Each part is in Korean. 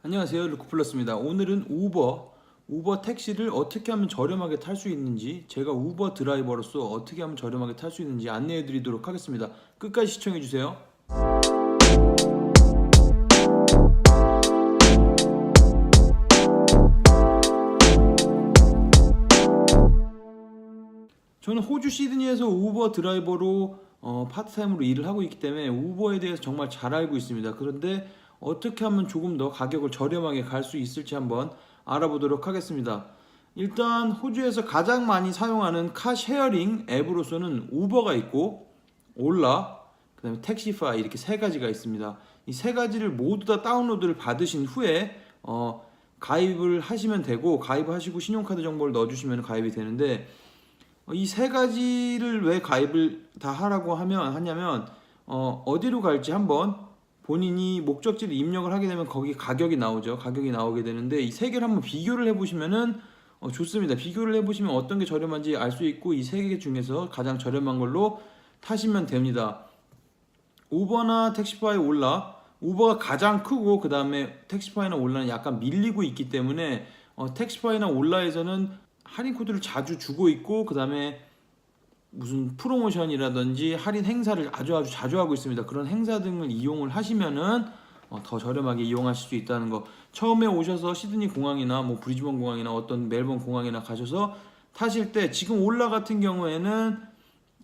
안녕하세요, 루크플러스입니다. 오늘은 우버 택시를 어떻게 하면 저렴하게 탈 수 있는지, 제가 우버 드라이버로서 어떻게 하면 저렴하게 탈 수 있는지 안내해 드리도록 하겠습니다. 끝까지 시청해 주세요. 저는 호주 시드니에서 우버 드라이버로 파트타임으로 일을 하고 있기 때문에 우버에 대해서 정말 잘 알고 있습니다. 그런데 어떻게 하면 조금 더 가격을 저렴하게 갈 수 있을지 한번 알아보도록 하겠습니다. 일단 호주에서 가장 많이 사용하는 카쉐어링 앱으로서는 우버가 있고 올라, 그 다음에 택시파이 이렇게 세 가지가 있습니다. 이 세 가지를 모두 다 다운로드를 받으신 후에 가입을 하시면 되고, 가입하시고 신용카드 정보를 넣어주시면 가입이 되는데, 이 세 가지를 왜 가입을 다 하라고 하냐면 어디로 갈지 한번 본인이 목적지를 입력을 하게 되면 거기 가격이 나오죠. 가격이 나오게 되는데 이 세 개를 한번 비교를 해보시면은 좋습니다. 비교를 해보시면 어떤 게 저렴한지 알 수 있고 이 세 개 중에서 가장 저렴한 걸로 타시면 됩니다. 우버나 택시파이 올라, 우버가 가장 크고 그 다음에 택시파이나 올라는 약간 밀리고 있기 때문에 택시파이나 올라에서는 할인 코드를 자주 주고 있고, 그 다음에 무슨 프로모션이라든지 할인 행사를 아주 자주 하고 있습니다. 그런 행사 등을 이용을 하시면은 더 저렴하게 이용하실 수 있다는 거. 처음에 오셔서 시드니 공항이나 뭐 브리즈번 공항이나 어떤 멜번 공항이나 가셔서 타실 때, 지금 올라 같은 경우에는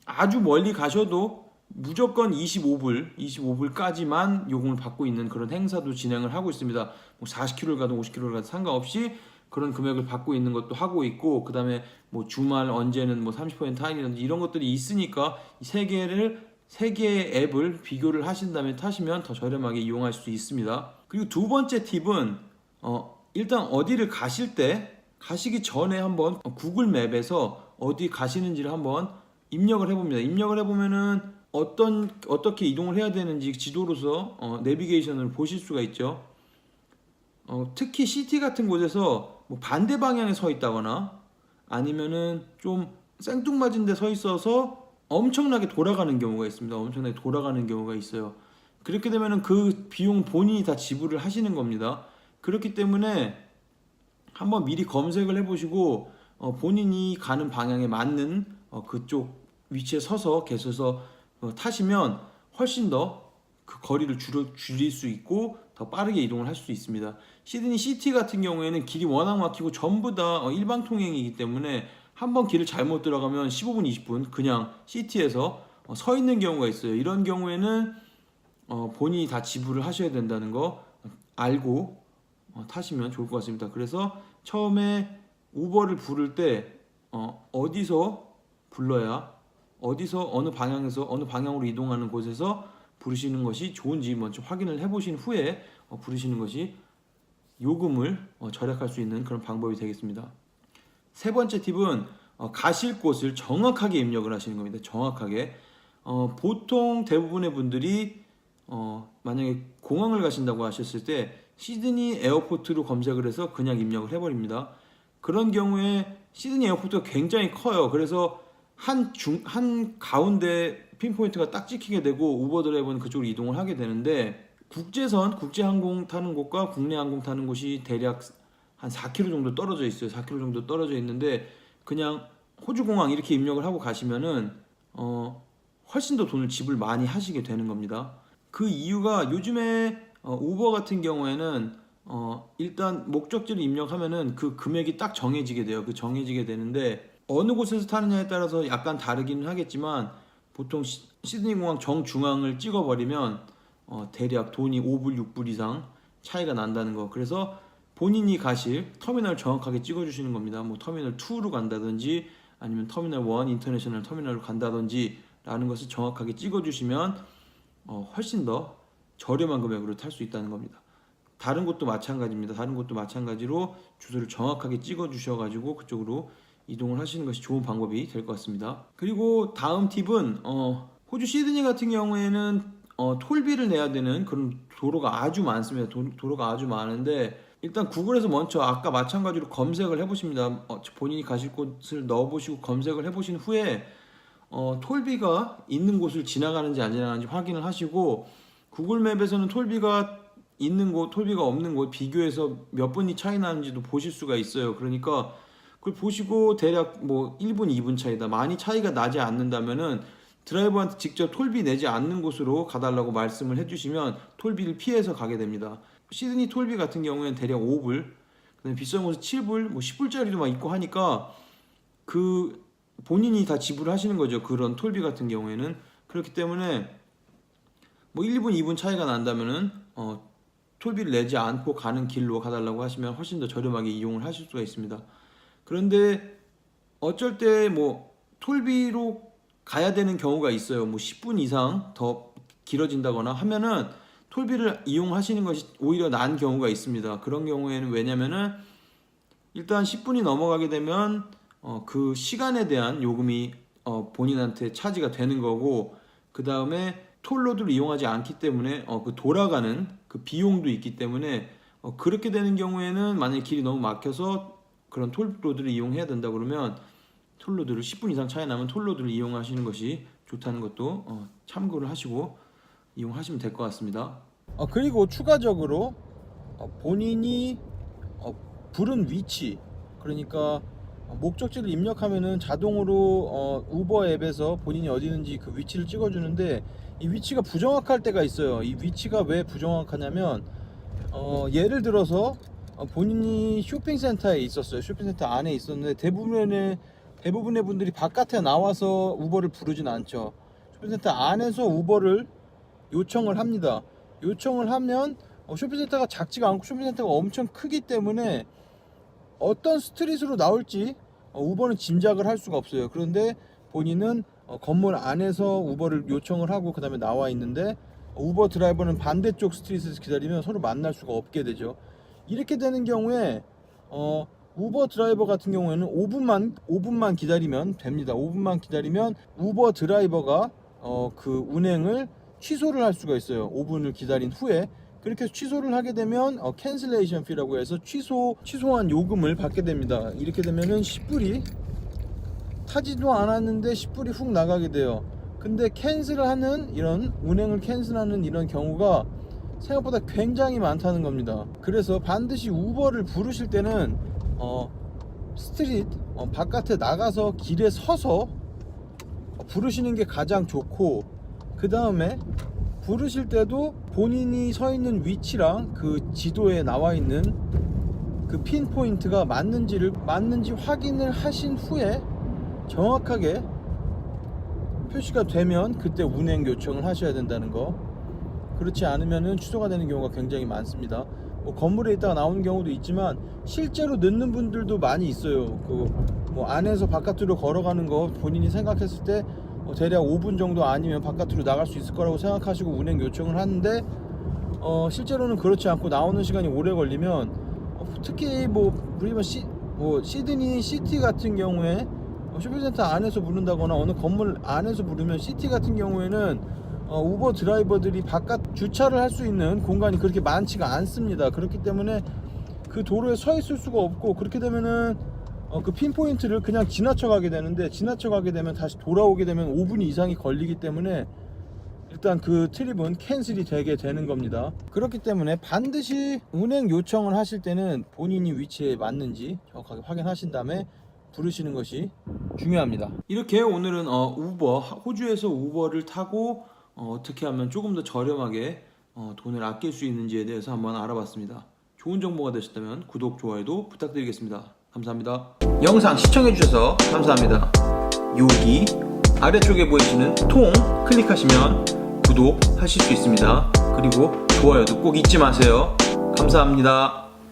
아주 멀리 가셔도 무조건 25불까지만 요금을 받고 있는 그런 행사도 진행을 하고 있습니다. 뭐 40km를 가든 50km를 가든 상관없이 그런 금액을 받고 있는 것도 하고 있고, 그 다음에 뭐 주말 언제는 뭐 30% 할인이라든지 이런 것들이 있으니까 이 세 개의 앱을 비교를 하신 다음에 타시면 더 저렴하게 이용할 수 있습니다. 그리고 두 번째 팁은 일단 어디를 가시기 전에 한번 구글 맵에서 어디 가시는지를 한번 입력을 해봅니다. 입력을 해보면은 어떻게 이동을 해야 되는지 지도로서 내비게이션을 보실 수가 있죠. 특히 시티 같은 곳에서 뭐 반대 방향에 서 있다거나 아니면은 좀 생뚱맞은 데 서 있어서 엄청나게 돌아가는 경우가 있습니다. 엄청나게 돌아가는 경우가 있어요. 그렇게 되면은 그 비용 본인이 다 지불을 하시는 겁니다. 그렇기 때문에 한번 미리 검색을 해보시고 본인이 가는 방향에 맞는 그쪽 위치에 서서 계셔서 타시면 훨씬 더 그 거리를 줄일 수 있고 더 빠르게 이동을 할 수 있습니다. 시드니 시티 같은 경우에는 길이 워낙 막히고 전부 다 일방 통행이기 때문에 한번 길을 잘못 들어가면 15분, 20분 그냥 시티에서 서 있는 경우가 있어요. 이런 경우에는 본인이 다 지불을 하셔야 된다는 거 알고 타시면 좋을 것 같습니다. 그래서 처음에 우버를 부를 때 어디서 불러야, 어디서 어느 방향으로 이동하는 곳에서 부르시는 것이 좋은지 먼저 확인을 해보신 후에 부르시는 것이 요금을 절약할 수 있는 그런 방법이 되겠습니다. 세 번째 팁은 가실 곳을 정확하게 입력을 하시는 겁니다. 정확하게. 보통 대부분의 분들이 만약에 공항을 가신다고 하셨을 때 시드니 에어포트로 검색을 해서 그냥 입력을 해버립니다. 그런 경우에 시드니 에어포트가 굉장히 커요. 그래서 한 가운데 핀포인트가 딱 찍히게 되고 우버 드라이버는 그쪽으로 이동을 하게 되는데, 국제항공 타는 곳과 국내 항공 타는 곳이 대략 한 4km 정도 떨어져 있어요. 4km 정도 떨어져 있는데 그냥 호주 공항 이렇게 입력을 하고 가시면은 훨씬 더 돈을 지불 많이 하시게 되는 겁니다. 그 이유가 요즘에 우버 같은 경우에는 일단 목적지를 입력하면은 그 금액이 딱 정해지게 돼요. 그 정해지게 되는데 어느 곳에서 타느냐에 따라서 약간 다르기는 하겠지만 보통 시드니 공항 정중앙을 찍어버리면 대략 돈이 5불, 6불 이상 차이가 난다는 거. 그래서 본인이 가실 터미널 정확하게 찍어주시는 겁니다. 뭐 터미널 2로 간다든지 아니면 터미널 1 인터내셔널 터미널로 간다든지 라는 것을 정확하게 찍어주시면 훨씬 더 저렴한 금액으로 탈 수 있다는 겁니다. 다른 곳도 마찬가지입니다. 다른 곳도 마찬가지로 주소를 정확하게 찍어주셔가지고 그쪽으로 이동을 하시는 것이 좋은 방법이 될 것 같습니다. 그리고 다음 팁은 호주 시드니 같은 경우에는 톨비를 내야 되는 그런 도로가 아주 많습니다. 도로가 아주 많은데 일단 구글에서 먼저 아까 마찬가지로 검색을 해보십니다. 본인이 가실 곳을 넣어보시고 검색을 해보신 후에 톨비가 있는 곳을 지나가는지 안 지나가는지 확인을 하시고, 구글 맵에서는 톨비가 있는 곳, 톨비가 없는 곳 비교해서 몇 분이 차이 나는지도 보실 수가 있어요. 그러니까 그걸 보시고 대략 뭐 1분, 2분 차이다. 많이 차이가 나지 않는다면은 드라이버한테 직접 톨비 내지 않는 곳으로 가달라고 말씀을 해주시면 톨비를 피해서 가게 됩니다. 시드니 톨비 같은 경우에는 대략 5불, 그다음에 비싼 곳은 7불, 뭐 10불짜리도 막 있고 하니까 그 본인이 다 지불하시는 거죠. 그런 톨비 같은 경우에는. 그렇기 때문에 뭐 1분, 2분 차이가 난다면은 톨비를 내지 않고 가는 길로 가달라고 하시면 훨씬 더 저렴하게 이용을 하실 수가 있습니다. 그런데 어쩔 때 뭐 톨비로 가야 되는 경우가 있어요. 뭐 10분 이상 더 길어진다거나 하면은 톨비를 이용하시는 것이 오히려 나은 경우가 있습니다. 그런 경우에는 왜냐면은 일단 10분이 넘어가게 되면 그 시간에 대한 요금이 본인한테 차지가 되는 거고, 그 다음에 톨로드를 이용하지 않기 때문에 그 돌아가는 그 비용도 있기 때문에 그렇게 되는 경우에는 만약에 길이 너무 막혀서 그런 톨로드를 이용해야 된다 그러면 톨로드를 10분 이상 차이 나면 톨로드를 이용하시는 것이 좋다는 것도 참고를 하시고 이용하시면 될 것 같습니다. 그리고 추가적으로 본인이 부른 위치, 그러니까 목적지를 입력하면은 자동으로 우버 앱에서 본인이 어디 있는지 그 위치를 찍어주는데, 이 위치가 부정확할 때가 있어요. 이 위치가 왜 부정확하냐면 예를 들어서 본인이 쇼핑센터에 있었어요. 쇼핑센터 안에 있었는데 대부분의 분들이 바깥에 나와서 우버를 부르진 않죠. 쇼핑센터 안에서 우버를 요청을 합니다. 요청을 하면 쇼핑센터가 작지가 않고 쇼핑센터가 엄청 크기 때문에 어떤 스트릿으로 나올지 우버는 짐작을 할 수가 없어요. 그런데 본인은 건물 안에서 우버를 요청을 하고 그 다음에 나와 있는데 우버 드라이버는 반대쪽 스트릿에서 기다리면 서로 만날 수가 없게 되죠. 이렇게 되는 경우에 우버 드라이버 같은 경우에는 5분만 기다리면 됩니다. 5분만 기다리면 우버 드라이버가 그 운행을 취소를 할 수가 있어요. 5분을 기다린 후에. 그렇게 취소를 하게 되면 캔슬레이션 피라고 해서 취소한 요금을 받게 됩니다. 이렇게 되면은 10불이 타지도 않았는데 10불이 훅 나가게 돼요. 근데 이런 운행을 캔슬하는 이런 경우가 생각보다 굉장히 많다는 겁니다. 그래서 반드시 우버를 부르실 때는 스트릿 바깥에 나가서 길에 서서 부르시는 게 가장 좋고, 그 다음에 부르실 때도 본인이 서 있는 위치랑 그 지도에 나와 있는 그 핀포인트가 맞는지 확인을 하신 후에 정확하게 표시가 되면 그때 운행 요청을 하셔야 된다는 거. 그렇지 않으면은 취소가 되는 경우가 굉장히 많습니다. 뭐 건물에 있다가 나오는 경우도 있지만 실제로 늦는 분들도 많이 있어요. 뭐 안에서 바깥으로 걸어가는 거 본인이 생각했을 때 대략 5분 정도 아니면 바깥으로 나갈 수 있을 거라고 생각하시고 운행 요청을 하는데 실제로는 그렇지 않고 나오는 시간이 오래 걸리면 특히 우리가 시드니 시티 같은 경우에 쇼핑센터 안에서 부른다거나 어느 건물 안에서 부르면 시티 같은 경우에는 우버 드라이버들이 바깥 주차를 할 수 있는 공간이 그렇게 많지가 않습니다. 그렇기 때문에 그 도로에 서 있을 수가 없고, 그렇게 되면은 그 핀포인트를 그냥 지나쳐가게 되는데, 지나쳐가게 되면 다시 돌아오게 되면 5분 이상이 걸리기 때문에 일단 그 트립은 캔슬이 되게 되는 겁니다. 그렇기 때문에 반드시 운행 요청을 하실 때는 본인이 위치에 맞는지 정확하게 확인하신 다음에 부르시는 것이 중요합니다. 이렇게 오늘은 호주에서 우버를 타고 어떻게 하면 조금 더 저렴하게 돈을 아낄 수 있는지에 대해서 한번 알아봤습니다. 좋은 정보가 되셨다면 구독, 좋아요도 부탁드리겠습니다. 감사합니다. 영상 시청해주셔서 감사합니다. 여기 아래쪽에 보이시는 통 클릭하시면 구독하실 수 있습니다. 그리고 좋아요도 꼭 잊지 마세요. 감사합니다.